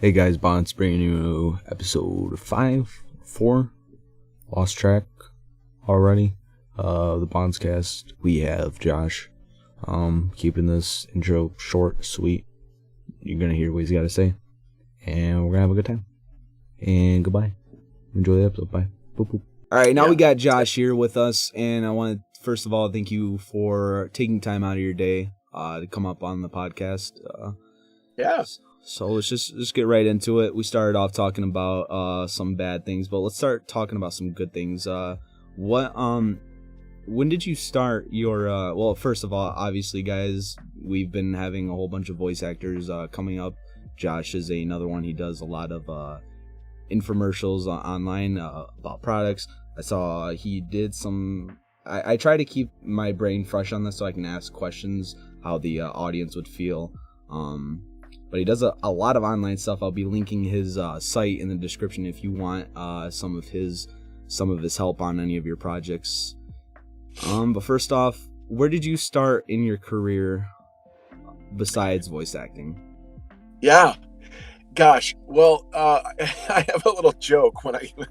Hey guys, Bonce bringing you episode 4, lost track already. The BonceCast. We have Josh, keeping this intro short, sweet. You're gonna hear what he's got to say, and we're gonna have a good time. And goodbye. Enjoy the episode. Bye. Boop boop. All right, now we got Josh here with us, and I want to first of all thank you for taking time out of your day to come up on the podcast. So let's just get right into it. We started off talking about some bad things, but let's start talking about some good things. When did you start your well, first of all, obviously guys, we've been having a whole bunch of voice actors coming up. Josh is another one. He does a lot of infomercials online about products. I saw he did some. I try to keep my brain fresh on this so I can ask questions how the audience would feel. But he does a lot of online stuff. I'll be linking his site in the description if you want some of his help on any of your projects. But first off, where did you start in your career besides voice acting? Yeah, gosh. Well, I have a little joke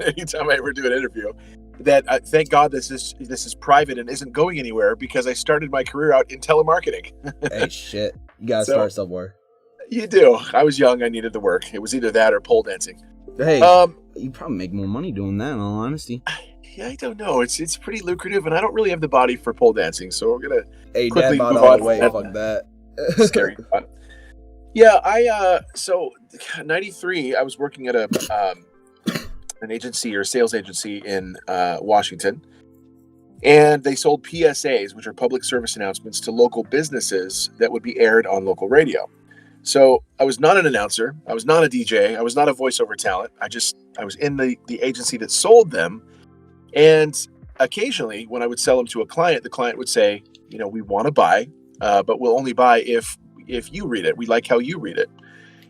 anytime I ever do an interview that thank God this is private and isn't going anywhere because I started my career out in telemarketing. Hey, shit, you gotta start somewhere. You do. I was young. I needed the work. It was either that or pole dancing. Hey, you probably make more money doing that, in all honesty. Yeah, I don't know. It's pretty lucrative, and I don't really have the body for pole dancing, so we're gonna quickly Dad, move all on. the way. Fuck that. Scary. Yeah, so 93. I was working at an agency or sales agency in Washington, and they sold PSAs, which are public service announcements, to local businesses that would be aired on local radio. So I was not an announcer. I was not a DJ. I was not a voiceover talent. I was in the agency that sold them. And occasionally when I would sell them to a client, the client would say, we want to buy, but we'll only buy if you read it. We like how you read it.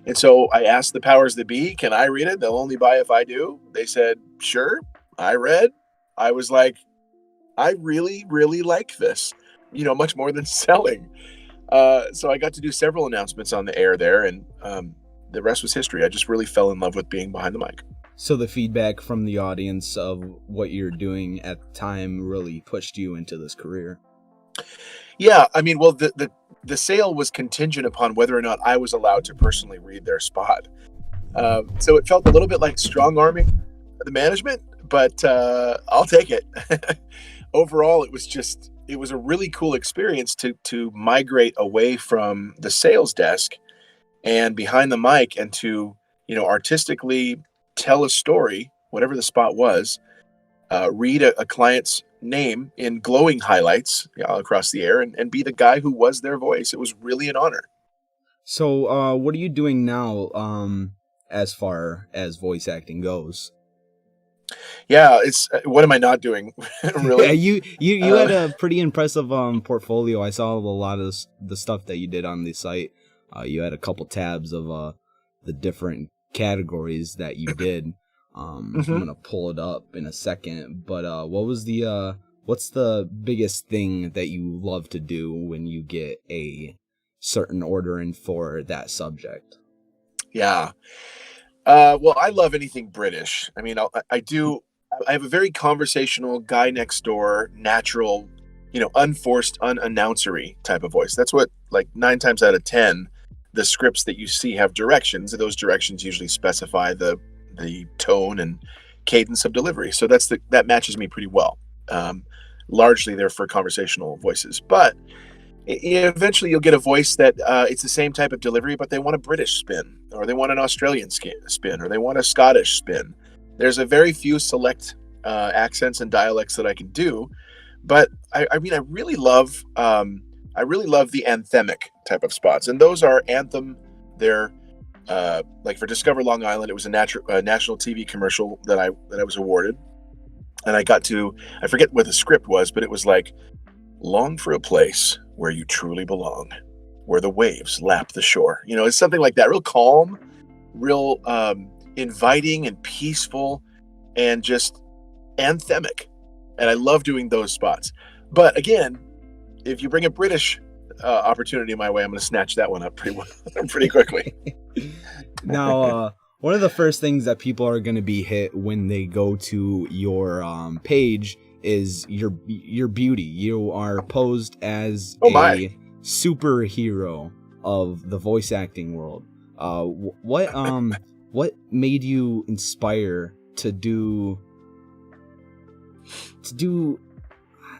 And so I asked the powers that be, can I read it? They'll only buy if I do. They said, sure. I read. I was like, I really, really like this, much more than selling. So I got to do several announcements on the air there, and the rest was history. I just really fell in love with being behind the mic. So the feedback from the audience of what you're doing at the time really pushed you into this career. Yeah, I mean, well, the sale was contingent upon whether or not I was allowed to personally read their spot. So it felt a little bit like strong-arming the management, but I'll take it. Overall, it was a really cool experience to migrate away from the sales desk and behind the mic and to, artistically tell a story, whatever the spot was, read a client's name in glowing highlights across the air and be the guy who was their voice. It was really an honor. So what are you doing now as far as voice acting goes? Yeah, it's what am I not doing? Really? Yeah, you had a pretty impressive portfolio. I saw a lot of the stuff that you did on the site. You had a couple tabs of the different categories that you did. I'm gonna pull it up in a second. But what's the biggest thing that you love to do when you get a certain order in for that subject? Yeah. Well, I love anything British. I mean, I have a very conversational, guy next door, natural, unforced, unannouncery type of voice. That's what, like 9 times out of 10, the scripts that you see have directions. And those directions usually specify the tone and cadence of delivery. So that matches me pretty well. Largely there for conversational voices, but eventually you'll get a voice that it's the same type of delivery, but they want a British spin, or they want an Australian spin, or they want a Scottish spin. There's a very few select accents and dialects that I can do, but I really love the anthemic type of spots, and those are Anthem. They're like for Discover Long Island, it was a national TV commercial that I was awarded, and I forget what the script was, but it was like, long for a place where you truly belong, where the waves lap the shore. It's something like that, real calm, real inviting and peaceful, and just anthemic. And I love doing those spots. But again, if you bring a British opportunity my way, I'm going to snatch that one up pretty quickly. Now, one of the first things that people are going to be hit when they go to your page is your beauty. You are posed as a superhero of the voice acting world. What made you inspire to do?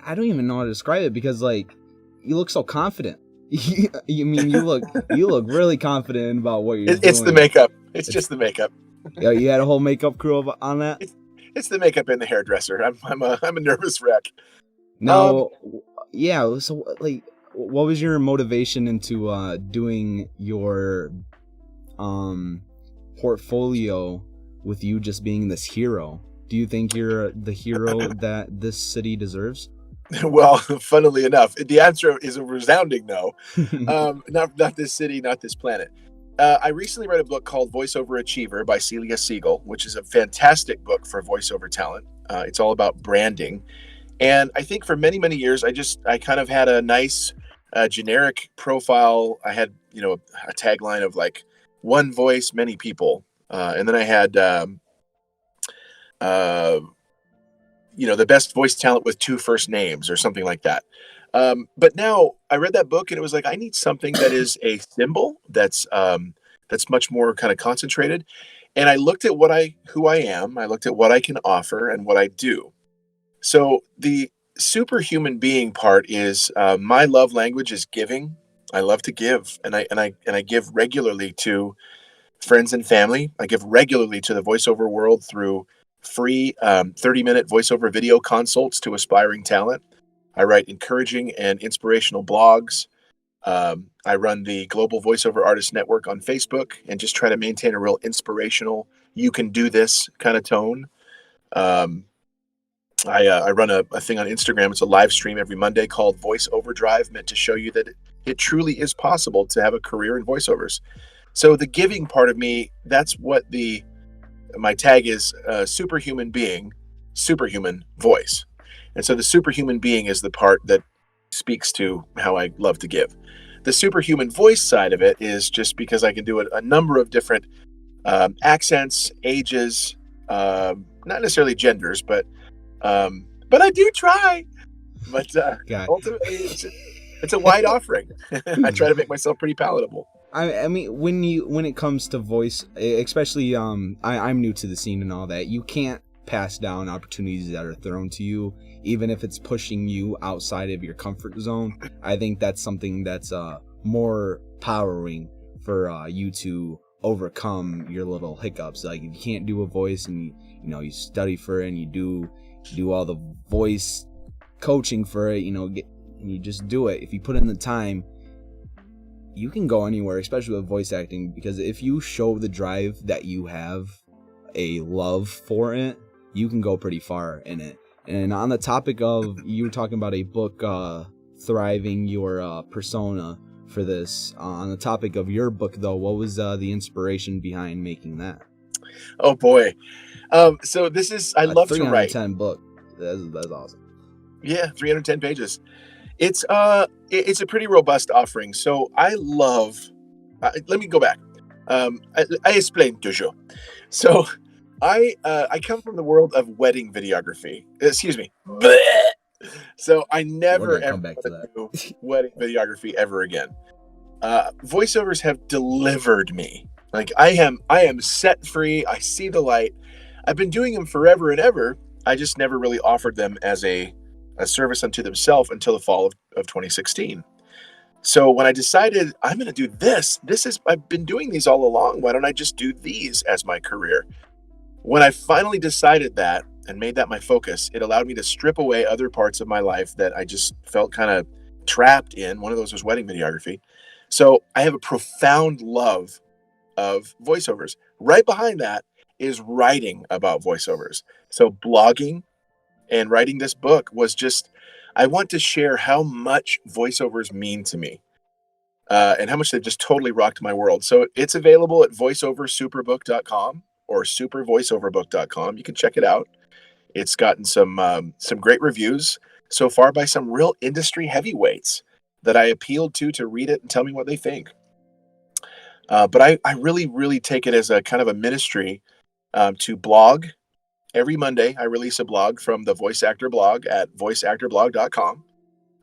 I don't even know how to describe it, because like you look so confident. You mean you look really confident about what you're doing. It's the makeup. It's just the makeup. Yeah, you had a whole makeup crew on that. It's the makeup and the hairdresser. I'm a nervous wreck. Now, yeah. So, like, what was your motivation into doing your portfolio with you just being this hero? Do you think you're the hero that this city deserves? Well, funnily enough, the answer is a resounding no. Not this city, not this planet. I recently read a book called Voiceover Achiever by Celia Siegel, which is a fantastic book for voiceover talent. It's all about branding. And I think for many, many years, I kind of had a nice generic profile. I had, a tagline of like one voice, many people. And then I had, the best voice talent with two first names or something like that. But now I read that book and it was like, I need something that is a symbol that's much more kind of concentrated. And I looked at who I am. I looked at what I can offer and what I do. So the superhuman being part is my love language is giving. I love to give, and I give regularly to friends and family. I give regularly to the voiceover world through free 30-minute voiceover video consults to aspiring talent. I write encouraging and inspirational blogs. I run the Global Voiceover Artist Network on Facebook and just try to maintain a real inspirational, you can do this kind of tone. I run a thing on Instagram. It's a live stream every Monday called Voice Overdrive, meant to show you that it truly is possible to have a career in voiceovers. So the giving part of me, that's what my tag is, superhuman being, superhuman voice. And so the superhuman being is the part that speaks to how I love to give. The superhuman voice side of it is just because I can do a number of different accents, ages, not necessarily genders, but I do try. But ultimately, it's a wide offering. I try to make myself pretty palatable. I mean, when it comes to voice, especially I'm new to the scene and all that, you can't pass down opportunities that are thrown to you, even if it's pushing you outside of your comfort zone. I think that's something that's more powering for you to overcome your little hiccups. Like if you can't do a voice and you study for it and you do all the voice coaching for it, and you just do it. If you put in the time, you can go anywhere, especially with voice acting, because if you show the drive that you have a love for it, you can go pretty far in it. And on the topic of, you were talking about a book, thriving your persona for this. On the topic of your book, though, what was the inspiration behind making that? Oh boy. So this is, I love to write. 310 book. That's awesome. Yeah, 310 pages. It's a pretty robust offering. So I love. Let me go back. I explain toujours. So I come from the world of wedding videography. Excuse me. So I never ever do wedding videography ever again. Voiceovers have delivered me. Like I am set free. I see the light. I've been doing them forever and ever. I just never really offered them as a service unto themselves until the fall of 2016. So when I decided I'm going to do this is, I've been doing these all along. Why don't I just do these as my career? When I finally decided that and made that my focus, it allowed me to strip away other parts of my life that I just felt kind of trapped in. One of those was wedding videography. So I have a profound love of voiceovers. Right behind that is writing about voiceovers. So blogging and writing this book was just, I want to share how much voiceovers mean to me and how much they've just totally rocked my world. So it's available at voiceoversuperbook.com or supervoiceoverbook.com. You can check it out. It's gotten some great reviews so far by some real industry heavyweights that I appealed to read it and tell me what they think. But I really take it as a kind of a ministry to blog. Every Monday, I release a blog from the Voice Actor blog at voiceactorblog.com.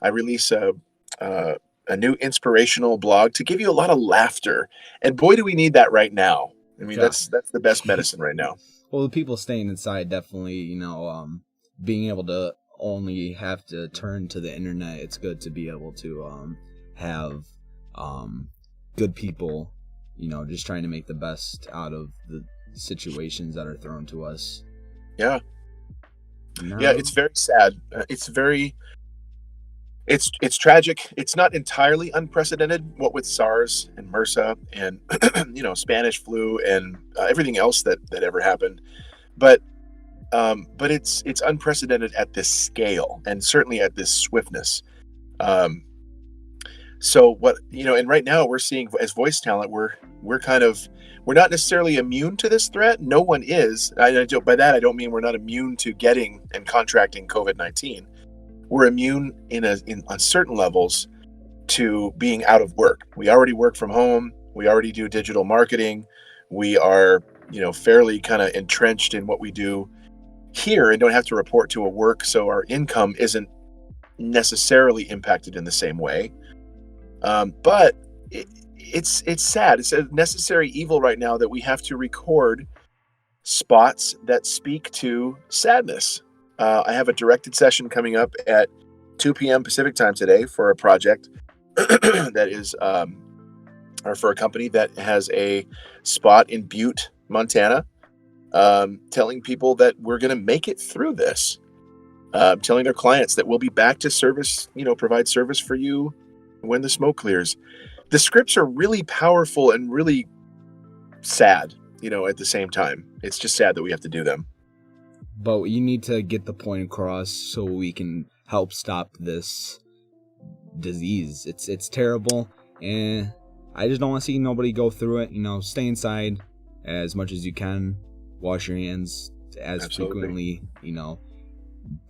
I release uh, a new inspirational blog to give you a lot of laughter. And boy, do we need that right now. I mean, Yeah. that's the best medicine right now. Well, the people staying inside definitely, being able to only have to turn to the internet. It's good to be able to have good people, just trying to make the best out of the situations that are thrown to us. Yeah. No. Yeah, it's very sad. It's tragic. It's not entirely unprecedented. What with SARS and MRSA and Spanish flu and everything else that ever happened, but it's unprecedented at this scale and certainly at this swiftness. So what and right now we're seeing as voice talent, we're not necessarily immune to this threat. No one is. By that I don't mean we're not immune to getting and contracting COVID-19. We're immune on certain levels to being out of work. We already work from home. We already do digital marketing. We are, fairly kind of entrenched in what we do here and don't have to report to a work. So our income isn't necessarily impacted in the same way. But it's sad. It's a necessary evil right now that we have to record spots that speak to sadness. I have a directed session coming up at 2 p.m. Pacific time today for a project that is, or for a company that has a spot in Butte, Montana, telling people that we're going to make it through this, telling their clients that we'll be back to service, provide service for you when the smoke clears. The scripts are really powerful and really sad, at the same time. It's just sad that we have to do them. But you need to get the point across so we can help stop this disease. It's terrible, and I just don't want to see nobody go through it. Stay inside as much as you can. Wash your hands as Absolutely. frequently.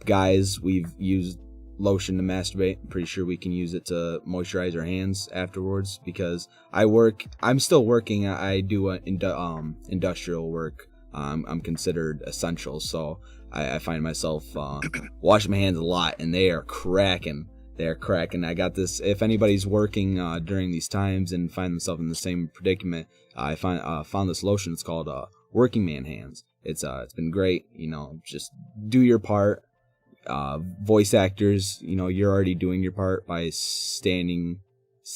Guys, we've used lotion to masturbate. I'm pretty sure we can use it to moisturize our hands afterwards, because I'm still working. I do industrial work. I'm considered essential, so I find myself washing my hands a lot, and they are cracking. I got this. If anybody's working during these times and find themselves in the same predicament, I found this lotion. It's called Working Man Hands. It's been great. Just do your part. Voice actors, you're already doing your part by sitting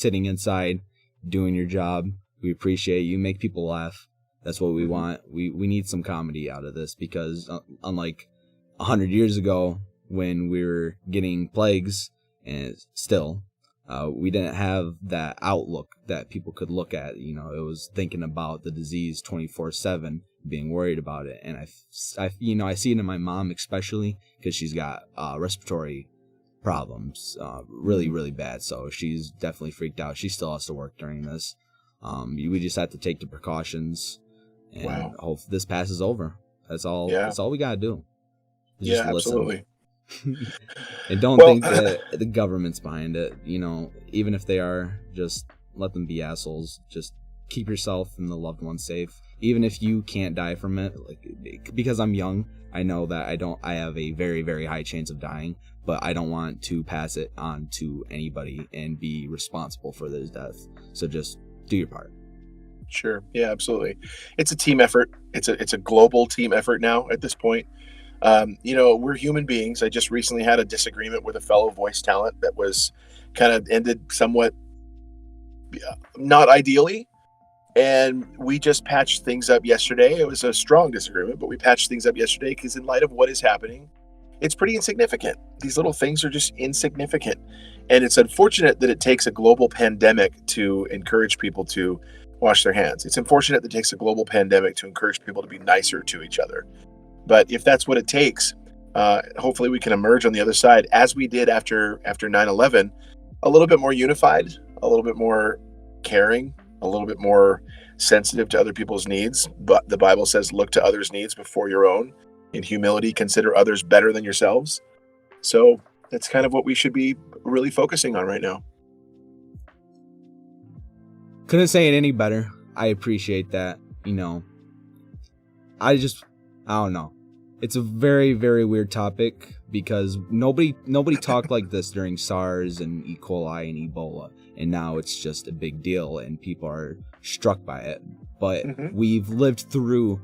inside, doing your job. We appreciate you. Make people laugh. That's what we want. We need some comedy out of this, because unlike 100 years ago when we were getting plagues, and still, we didn't have that outlook that people could look at. It was thinking about the disease 24/7, being worried about it. And I see it in my mom, especially because she's got respiratory problems, really, really bad. So she's definitely freaked out. She still has to work during this. We just have to take the precautions, and hope this passes over. That's all. Yeah. That's all we gotta do. Just listen. Absolutely. And don't think that the government's behind it. Even if they are, just let them be assholes. Just keep yourself and the loved ones safe. Even if you can't die from it, because I'm young, I know that I have a very, very high chance of dying, but I don't want to pass it on to anybody and be responsible for this death. So just do your part. Sure. Yeah, absolutely. It's a team effort. It's a global team effort now at this point. We're human beings. I just recently had a disagreement with a fellow voice talent that was kind of ended somewhat not ideally. And we just patched things up yesterday. It was a strong disagreement, but we patched things up yesterday because in light of what is happening, it's pretty insignificant. These little things are just insignificant. And it's unfortunate that it takes a global pandemic to encourage people to wash their hands. It's unfortunate that it takes a global pandemic to encourage people to be nicer to each other. But if that's what it takes, hopefully we can emerge on the other side, as we did after 9/11, a little bit more unified, a little bit more caring, a little bit more sensitive to other people's needs. But the Bible says, look to others' needs before your own. In humility, consider others better than yourselves. So that's kind of what we should be really focusing on right now. Couldn't say it any better. I appreciate that. I don't know. It's a very, very weird topic because nobody talked like this during SARS and E. coli and Ebola, and now it's just a big deal and people are struck by it. But we've lived through,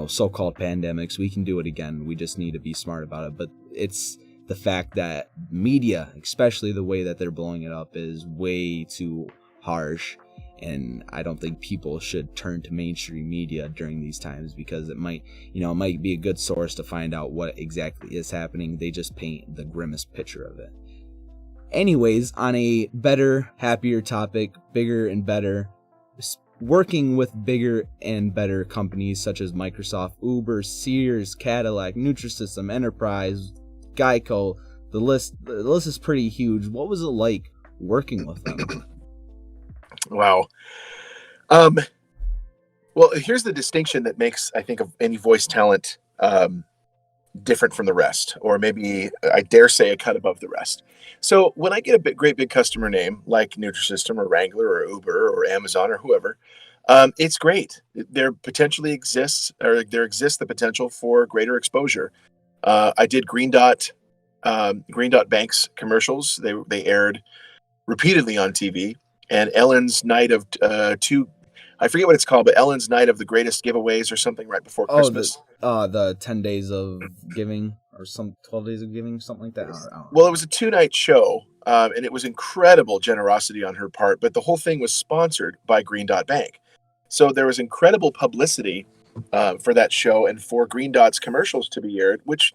so-called pandemics. We can do it again. We just need to be smart about it. But it's the fact that media, especially the way that they're blowing it up, is way too harsh. And I don't think people should turn to mainstream media during these times because it might be a good source to find out what exactly is happening. They just paint the grimmest picture of it. Anyways, on a better, happier topic, bigger and better, working with bigger and better companies such as Microsoft, Uber, Sears, Cadillac, Nutrisystem, Enterprise, Geico, the list is pretty huge. What was it like working with them? Wow. Well, here's the distinction that makes, I think, of any voice talent different from the rest, or maybe I dare say a cut above the rest. So when I get a great big customer name like Nutrisystem or Wrangler or Uber or Amazon or whoever, it's great. There exists the potential for greater exposure. I did Green Dot Bank's commercials. They aired repeatedly on TV. And Ellen's night of I forget what it's called, but Ellen's night of the greatest giveaways or something right before Christmas. The 10 days of giving or 12 days of giving, something like that. Well, it was a 2-night show, and it was incredible generosity on her part. But the whole thing was sponsored by Green Dot Bank, so there was incredible publicity for that show and for Green Dot's commercials to be aired, which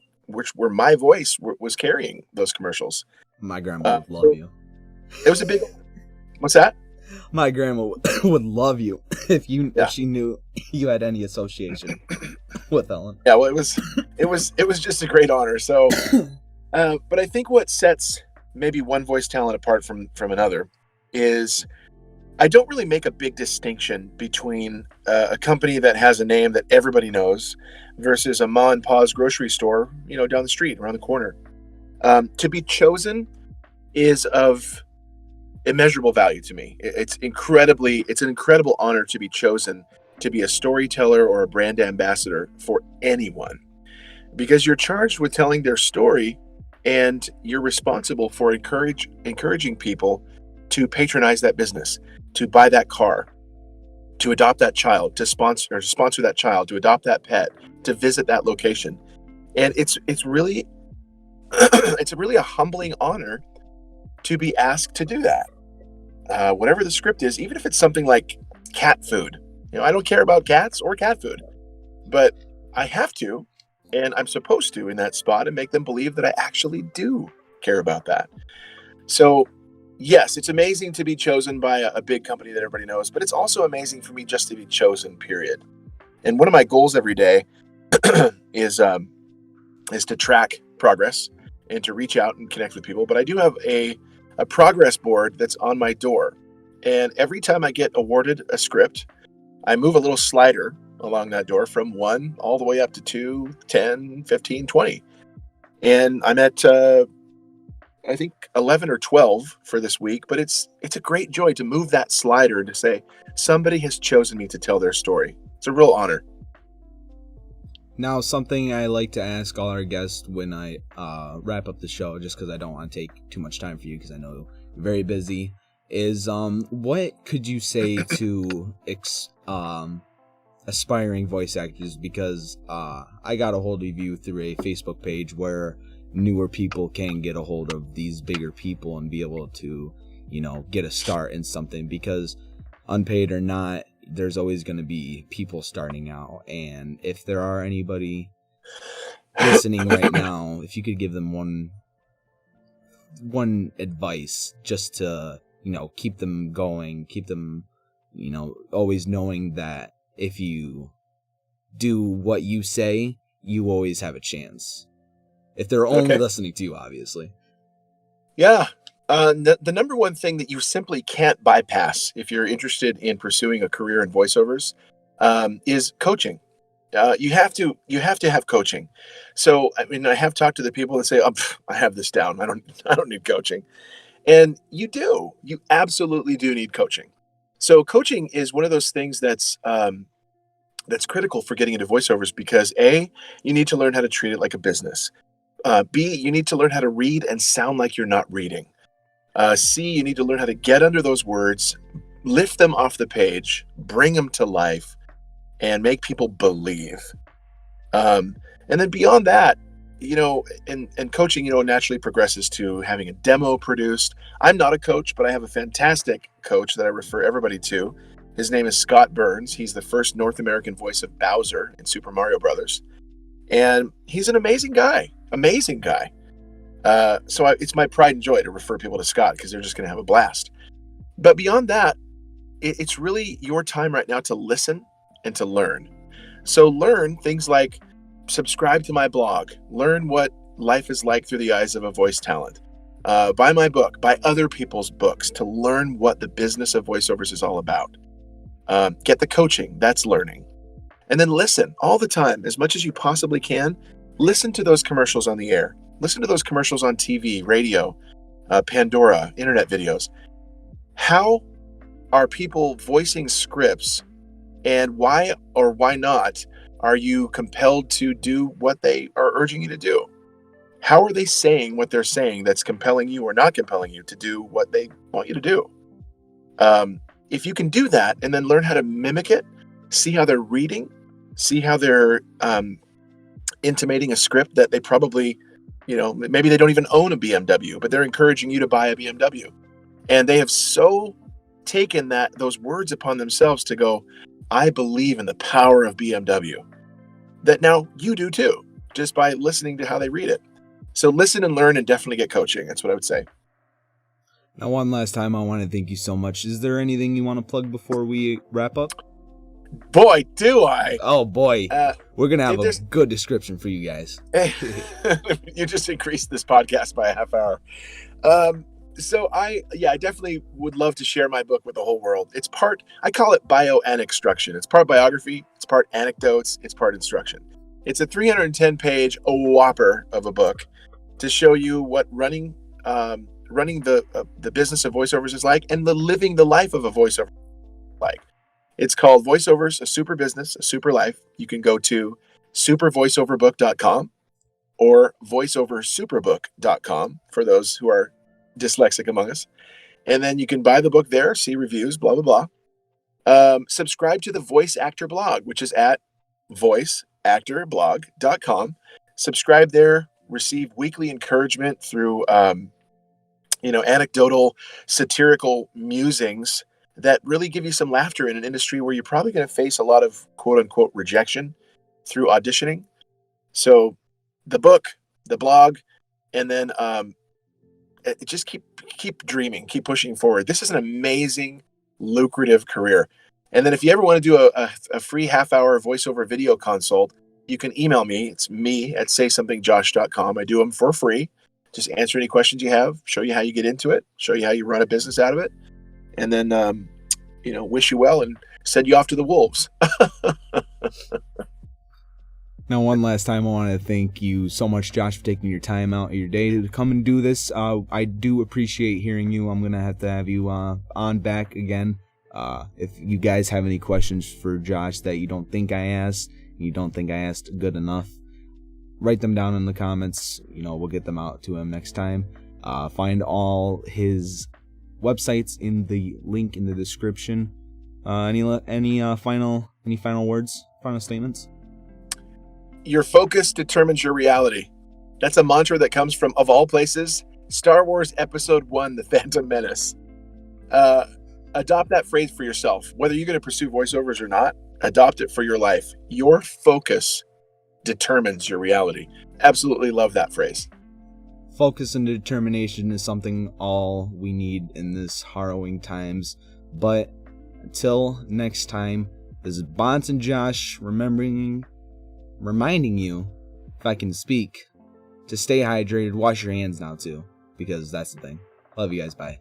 were my voice was carrying those commercials. My grandma would love you. It was a big. What's that? My grandma would love you if she knew you had any association with Ellen. Yeah, well, it was just a great honor. So, but I think what sets maybe one voice talent apart from another is I don't really make a big distinction between a company that has a name that everybody knows versus a ma and pa's grocery store, down the street, around the corner. To be chosen is of immeasurable value to me. It's an incredible honor to be chosen to be a storyteller or a brand ambassador for anyone, because you're charged with telling their story and you're responsible for encouraging people to patronize that business, to buy that car, to adopt that child, to sponsor that child, to adopt that pet, to visit that location. And it's really it's really a humbling honor to be asked to do that. Whatever the script is, even if it's something like cat food. I don't care about cats or cat food, but I have to, and I'm supposed to in that spot and make them believe that I actually do care about that. So yes, it's amazing to be chosen by a big company that everybody knows, but it's also amazing for me just to be chosen, period. And one of my goals every day is to track progress and to reach out and connect with people. But I do have a progress board that's on my door. And every time I get awarded a script, I move a little slider along that door from 1 all the way up to 2, 10, 15, 20. And I'm at, I think 11 or 12 for this week, but it's a great joy to move that slider to say, somebody has chosen me to tell their story. It's a real honor. Now, something I like to ask all our guests when I wrap up the show, just because I don't want to take too much time for you, because I know you're very busy, is what could you say to aspiring voice actors? Because I got a hold of you through a Facebook page where newer people can get a hold of these bigger people and be able to, get a start in something, because unpaid or not, there's always going to be people starting out. And if there are anybody listening right now, if you could give them one advice just to, keep them going, keep them, always knowing that if you do what you say, you always have a chance. If they're only listening to you, obviously. Yeah. The number one thing that you simply can't bypass if you're interested in pursuing a career in voiceovers is coaching. You have to have coaching. So, I have talked to the people that say, I have this down. I don't need coaching. And you absolutely do need coaching. So coaching is one of those things that's critical for getting into voiceovers because A, you need to learn how to treat it like a business. B, you need to learn how to read and sound like you're not reading. C, you need to learn how to get under those words, lift them off the page, bring them to life, and make people believe. And then beyond that, and coaching, naturally progresses to having a demo produced. I'm not a coach, but I have a fantastic coach that I refer everybody to. His name is Scott Burns. He's the first North American voice of Bowser in Super Mario Brothers. And he's an amazing guy. Amazing guy. It's my pride and joy to refer people to Scott because they're just going to have a blast. But beyond that, it's really your time right now to listen and to learn. So learn things like subscribe to my blog, learn what life is like through the eyes of a voice talent. Buy my book, buy other people's books to learn what the business of voiceovers is all about. Get the coaching, that's learning. And then listen all the time, as much as you possibly can. Listen to those commercials on the air. Listen to those commercials on TV, radio, Pandora, internet videos. How are people voicing scripts, and why or why not are you compelled to do what they are urging you to do? How are they saying what they're saying that's compelling you or not compelling you to do what they want you to do? If you can do that and then learn how to mimic it, see how they're reading, see how they're intimating a script that they probably, maybe they don't even own a BMW, but they're encouraging you to buy a BMW. And they have so taken those words upon themselves to go, I believe in the power of BMW, that now you do too, just by listening to how they read it. So listen and learn and definitely get coaching. That's what I would say. Now, one last time, I want to thank you so much. Is there anything you want to plug before we wrap up? Boy, do I. Oh, boy. We're going to have a good description for you guys. You just increased this podcast by a half hour. So I definitely would love to share my book with the whole world. I call it bio-instruction. It's part biography, it's part anecdotes, it's part instruction. It's a 310-page whopper of a book to show you what running the business of voiceovers is like, and living the life of a voiceover is like. It's called Voiceovers, a Super Business, a Super Life. You can go to supervoiceoverbook.com or voiceoversuperbook.com for those who are dyslexic among us. And then you can buy the book there, see reviews, blah, blah, blah. Subscribe to the Voice Actor blog, which is at voiceactorblog.com. Subscribe there, receive weekly encouragement through, anecdotal, satirical musings that really give you some laughter in an industry where you're probably going to face a lot of quote unquote rejection through auditioning. So the book, the blog, and then just keep dreaming, keep pushing forward. This is an amazing, lucrative career. And then if you ever want to do a free half-hour voiceover video consult, you can email me. It's me@saysomethingjosh.com. I do them for free. Just answer any questions you have, show you how you get into it, show you how you run a business out of it, and then, wish you well and send you off to the wolves. Now, one last time, I want to thank you so much, Josh, for taking your time out of your day to come and do this. I do appreciate hearing you. I'm going to have you on back again. If you guys have any questions for Josh that you don't think I asked, you don't think I asked good enough, write them down in the comments. We'll get them out to him next time. Find all his websites in the link in the description. Any final words, final statements? Your focus determines your reality. That's a mantra that comes from, of all places, Star Wars Episode 1, The Phantom Menace. Adopt that phrase for yourself. Whether you're going to pursue voiceovers or not, adopt it for your life. Your focus determines your reality. Absolutely love that phrase. Focus and determination is something all we need in this harrowing times. But until next time, this is Bonce and Josh reminding you, if I can speak, to stay hydrated, wash your hands now too, because that's the thing. Love you guys, bye.